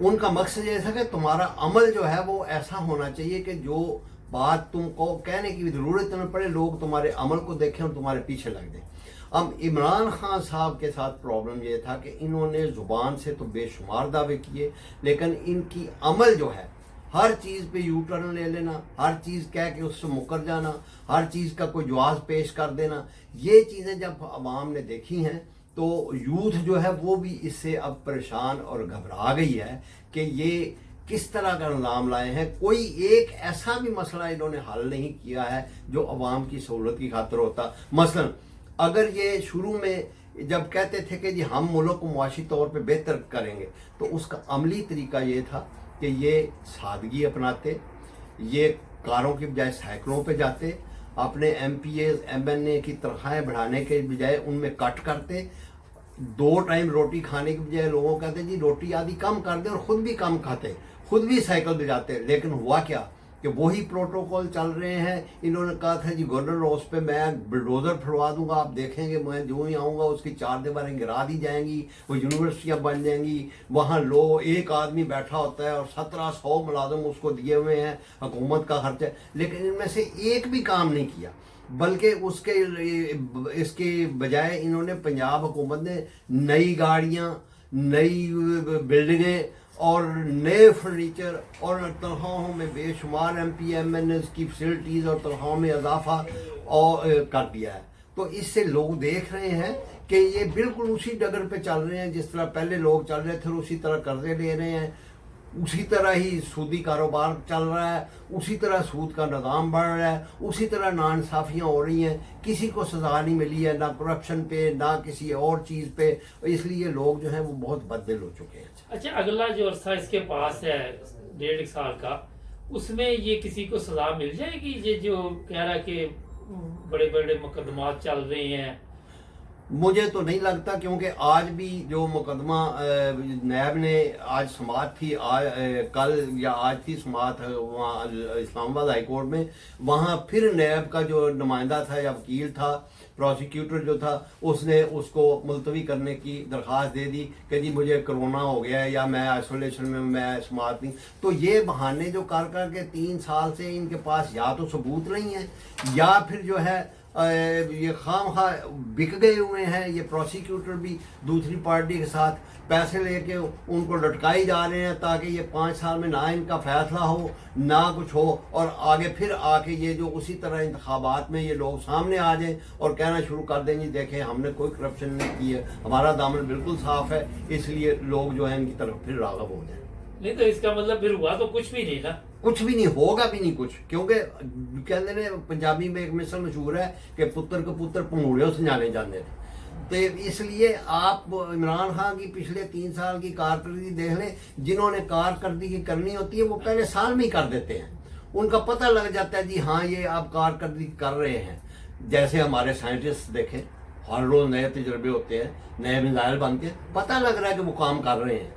ان کا مقصد یہ تھا کہ تمہارا عمل جو ہے وہ ایسا ہونا چاہیے کہ جو بات تم کو کہنے کی ضرورت نہ پڑے، لوگ تمہارے عمل کو دیکھیں اور تمہارے پیچھے لگ دیں۔ اب عمران خان صاحب کے ساتھ پرابلم یہ تھا کہ انہوں نے زبان سے تو بے شمار دعوے کیے، لیکن ان کی عمل جو ہے ہر چیز پہ یو ٹرن لے لینا، ہر چیز کہہ کے اس سے مکر جانا، ہر چیز کا کوئی جواز پیش کر دینا، یہ چیزیں جب عوام نے دیکھی ہیں تو یوتھ جو ہے وہ بھی اس سے اب پریشان اور گھبرا گئی ہے کہ یہ کس طرح کا نظام لائے ہیں۔ کوئی ایک ایسا بھی مسئلہ انہوں نے حل نہیں کیا ہے جو عوام کی سہولت کی خاطر ہوتا۔ مثلا اگر یہ شروع میں جب کہتے تھے کہ جی ہم ملک کو معاشی طور پہ بہتر کریں گے، تو اس کا عملی طریقہ یہ تھا کہ یہ سادگی اپناتے، یہ کاروں کی بجائے سائیکلوں پہ جاتے، اپنے M P As M N A کی تنخواہیں بڑھانے کے بجائے ان میں کٹ کرتے، 2 ٹائم روٹی کھانے کی بجائے لوگوں کو کہتے جی روٹی آدھی کم کر دیں، اور خود بھی کم کھاتے، خود بھی سائیکل پہ جاتے۔ لیکن ہوا کیا کہ وہی پروٹوکول چل رہے ہیں۔ انہوں نے کہا تھا جی گورنر ہاؤس پہ میں بلڈوزر پھڑوا دوں گا، آپ دیکھیں گے میں جو ہی آؤں گا اس کی 4 دیواریں گرا دی جائیں گی، وہ یونیورسٹیاں بن جائیں گی، وہاں ایک آدمی بیٹھا ہوتا ہے اور 1700 ملازم اس کو دیے ہوئے ہیں، حکومت کا خرچہ ہے۔ لیکن ان میں سے ایک بھی کام نہیں کیا، بلکہ اس کے بجائے انہوں نے پنجاب حکومت نے نئی گاڑیاں، نئی بلڈنگیں اور نئے فرنیچر اور تنخواہوں میں بے شمار M P M N S کی فیسلٹیز اور تنخواہوں میں اضافہ کر دیا ہے۔ تو اس سے لوگ دیکھ رہے ہیں کہ یہ بالکل اسی ڈگر پہ چل رہے ہیں جس طرح پہلے لوگ چل رہے تھے، اسی طرح قرضے لے رہے ہیں، اسی طرح ہی سودی کاروبار چل رہا ہے، اسی طرح سود کا نظام بڑھ رہا ہے، اسی طرح ناانصافیاں ہو رہی ہیں، کسی کو سزا نہیں ملی ہے، نہ کرپشن پہ نہ کسی اور چیز پہ، اس لیے لوگ جو ہیں وہ بہت بددل ہو چکے ہیں۔ اچھا، اگلا جو عرصہ اس کے پاس ہے 1.5 سال کا، اس میں یہ کسی کو سزا مل جائے گی؟ یہ جو کہہ رہا ہے کہ بڑے بڑے مقدمات چل رہے ہیں، مجھے تو نہیں لگتا، کیونکہ آج بھی جو مقدمہ نیب نے آج سماعت تھی، کل یا آج تھی سماعت وہاں اسلام آباد ہائی کورٹ میں، وہاں پھر نیب کا جو نمائندہ تھا یا وکیل تھا، پروسیکیوٹر جو تھا، اس نے اس کو ملتوی کرنے کی درخواست دے دی کہ جی مجھے کرونا ہو گیا ہے یا میں آئسولیشن میں سماعت نہیں۔ تو یہ بہانے جو کر کے 3 سال سے ان کے پاس یا تو ثبوت نہیں ہے، یا پھر جو ہے یہ خام خواہ بک گئے ہوئے ہیں۔ یہ پروسیکیوٹر بھی دوسری پارٹی کے ساتھ پیسے لے کے ان کو لٹکائی جا رہے ہیں تاکہ یہ 5 سال میں نہ ان کا فیصلہ ہو نہ کچھ ہو، اور آگے پھر آ کے یہ جو اسی طرح انتخابات میں یہ لوگ سامنے آ جائیں اور کہنا شروع کر دیں گے دیکھیں ہم نے کوئی کرپشن نہیں کی ہے، ہمارا دامن بالکل صاف ہے، اس لیے لوگ جو ہیں ان کی طرف پھر راغب ہو جائیں۔ نہیں تو اس کا مطلب پھر ہوا تو کچھ بھی نہیں نا، کچھ بھی نہیں ہوگا بھی نہیں کچھ، کیونکہ کہتے ہیں پنجابی میں ایک مثل مشہور ہے کہ پتر کے پتر پنگوڑیوں سے جانے جانے تھے۔ تو اس لیے آپ عمران خان کی پچھلے 3 سال کی کارکردگی دیکھ لیں، جنہوں نے کارکردگی کرنی ہوتی ہے وہ پہلے سال میں ہی کر دیتے ہیں، ان کا پتہ لگ جاتا ہے جی ہاں یہ آپ کارکردگی کر رہے ہیں۔ جیسے ہمارے سائنٹسٹ دیکھیں، ہر روز نئے تجربے ہوتے ہیں، نئے میزائل بنتے ہیں، پتہ لگ رہا ہے کہ وہ کام کر رہے ہیں۔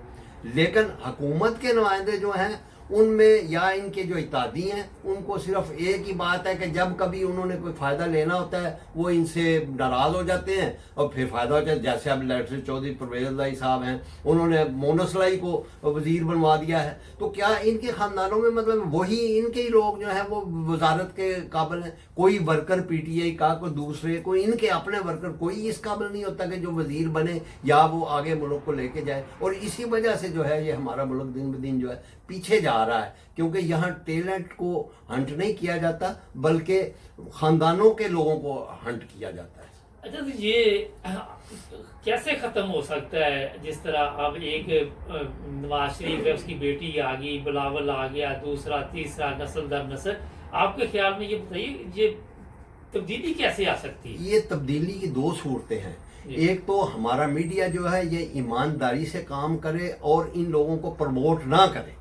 لیکن حکومت کے نمائندے جو ہیں ان میں یا ان کے جو اتحادی ہیں ان کو صرف ایک ہی بات ہے کہ جب کبھی انہوں نے کوئی فائدہ لینا ہوتا ہے وہ ان سے ناراض ہو جاتے ہیں اور پھر فائدہ ہوتا ہے۔ جیسے اب لیٹر چودھری پرویز اللہ صاحب ہیں، انہوں نے مونس لائی کو وزیر بنوا دیا ہے، تو کیا ان کے خاندانوں میں مطلب وہی ان کے ہی لوگ جو ہیں وہ وزارت کے قابل ہیں؟ کوئی ورکر پی ٹی آئی کا، کوئی دوسرے، کوئی ان کے اپنے ورکر کوئی اس قابل نہیں ہوتا کہ جو وزیر بنے یا وہ آگے ملک کو لے کے جائے۔ اور اسی وجہ سے جو ہے یہ ہمارا ملک دن بدن جو ہے پیچھے جا رہا ہے، کیونکہ یہاں ٹیلنٹ کو ہنٹ نہیں کیا جاتا بلکہ خاندانوں کے لوگوں کو ہنٹ کیا جاتا ہے۔ اچھا تو یہ کیسے ختم ہو سکتا ہے؟ جس طرح اب ایک نواز شریف ہے، اس کی بیٹی آ گئی، بلاول آ گیا، دوسرا تیسرا نسل در نسل، آپ کے خیال میں یہ بتائیے یہ تبدیلی کیسے آ سکتی ہے؟ یہ تبدیلی کی 2 صورتیں ہیں۔ ایک تو ہمارا میڈیا جو ہے یہ ایمانداری سے کام کرے اور ان لوگوں کو پروموٹ نہ کرے،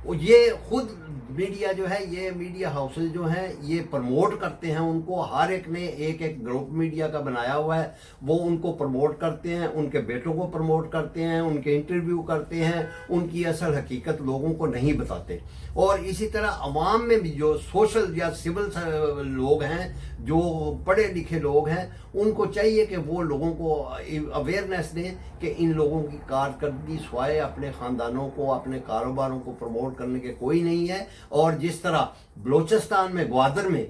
یہ خود میڈیا جو ہے، یہ میڈیا ہاؤسز جو ہیں یہ پروموٹ کرتے ہیں ان کو، ہر ایک نے ایک گروپ میڈیا کا بنایا ہوا ہے، وہ ان کو پروموٹ کرتے ہیں، ان کے بیٹوں کو پروموٹ کرتے ہیں، ان کے انٹرویو کرتے ہیں، ان کی اصل حقیقت لوگوں کو نہیں بتاتے۔ اور اسی طرح عوام میں بھی جو سوشل یا سول لوگ ہیں، جو پڑھے لکھے لوگ ہیں، ان کو چاہیے کہ وہ لوگوں کو اویئرنیس دیں کہ ان لوگوں کی کارکردگی سوائے اپنے خاندانوں کو، اپنے کاروباروں کو پروموٹ کرنے کے کوئی نہیں ہے۔ اور جس طرح بلوچستان میں، گوادر میں،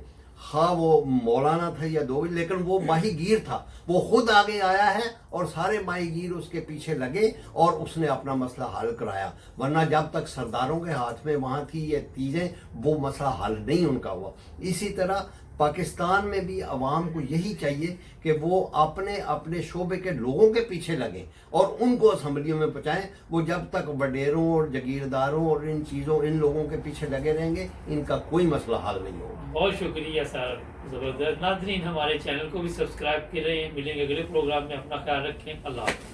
خواہ وہ مولانا تھا یا دو، لیکن وہ ماہی گیر تھا، وہ خود آگے آیا ہے اور سارے ماہی گیر اس کے پیچھے لگے اور اس نے اپنا مسئلہ حل کرایا، ورنہ جب تک سرداروں کے ہاتھ میں وہاں تھی یہ چیزیں، وہ مسئلہ حل نہیں ان کا ہوا۔ اسی طرح پاکستان میں بھی عوام کو یہی چاہیے کہ وہ اپنے اپنے شعبے کے لوگوں کے پیچھے لگیں اور ان کو اسمبلیوں میں پہنچائیں۔ وہ جب تک وڈیروں اور جگیرداروں اور ان لوگوں کے پیچھے لگے رہیں گے، ان کا کوئی مسئلہ حل نہیں ہوگا۔ بہت شکریہ سر، زبردست۔ ناظرین ہمارے چینل کو بھی سبسکرائب کریں، ملیں گے اگلے پروگرام میں، اپنا خیال رکھیں، اللہ حافظ۔